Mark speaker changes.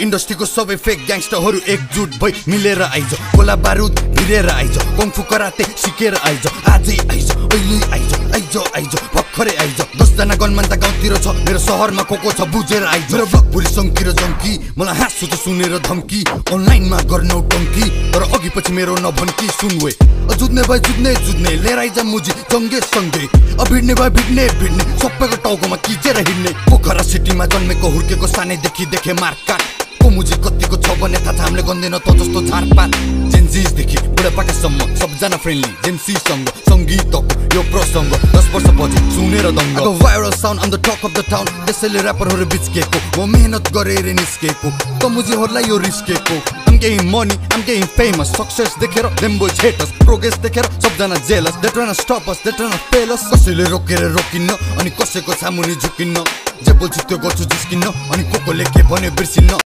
Speaker 1: इन्डस्ट्रीको सबै फेक ग्याङ्स्टरहरू एकजुट भई मिलेर आइज गोला बारुद भिरेर आइज कङ्फु कराते सिकेर आइज आजै आइज अहिले आइज भर्खरै आइज 10 जना गनमान त गाउँतिर छ मेरो सहरमा को छ बुझेर आइज मेरो ब्लग पुरी सङ्की र जङ्की मलाई हाँसु त सुनेर धम्की अनलाइनमा गर्नौ टङ्की तर अघि पछि मेरो नभन्की सुनवे जुत्ने भए जुत्ने लिएर आइज मुजी जङ्गे सँगै भिड्ने भए भिड्ने सबैको टाउकोमा किचेर हिड्ने पोखरा सिटीमा जन्मेको हुर्केको सानैदेखि देखे मार्काट को मुजी कतिको छ भने थाहा छ हामीले गन्दैन त जस्तो झारपात जेन्जीदेखि बुढापाकासम्म सबजना फ्रेन्डली जेन्सीसँग सङ्गीतको यो प्रसङ्ग 10 वर्ष पछि सुनेर दङ्ग viral sound on the talk of the town त्यसैले ऱ्यापरहरू बिचकेको म मेहनत गरेर निस्केको त मुजीहरूलाई यो रिस्केको I'm getting money, I'm getting famous Success देखेर them boys hate us Progress देखेर सबजना jealous They tryna stop us, they tryna fail us कसैले रोकेर रोकिन्न अनि कसैको सामुनि झुकिन्न जे बोल्छु त्यो गर्छु जिस्किन्न अनि को लेखे भने बिर्सिन्न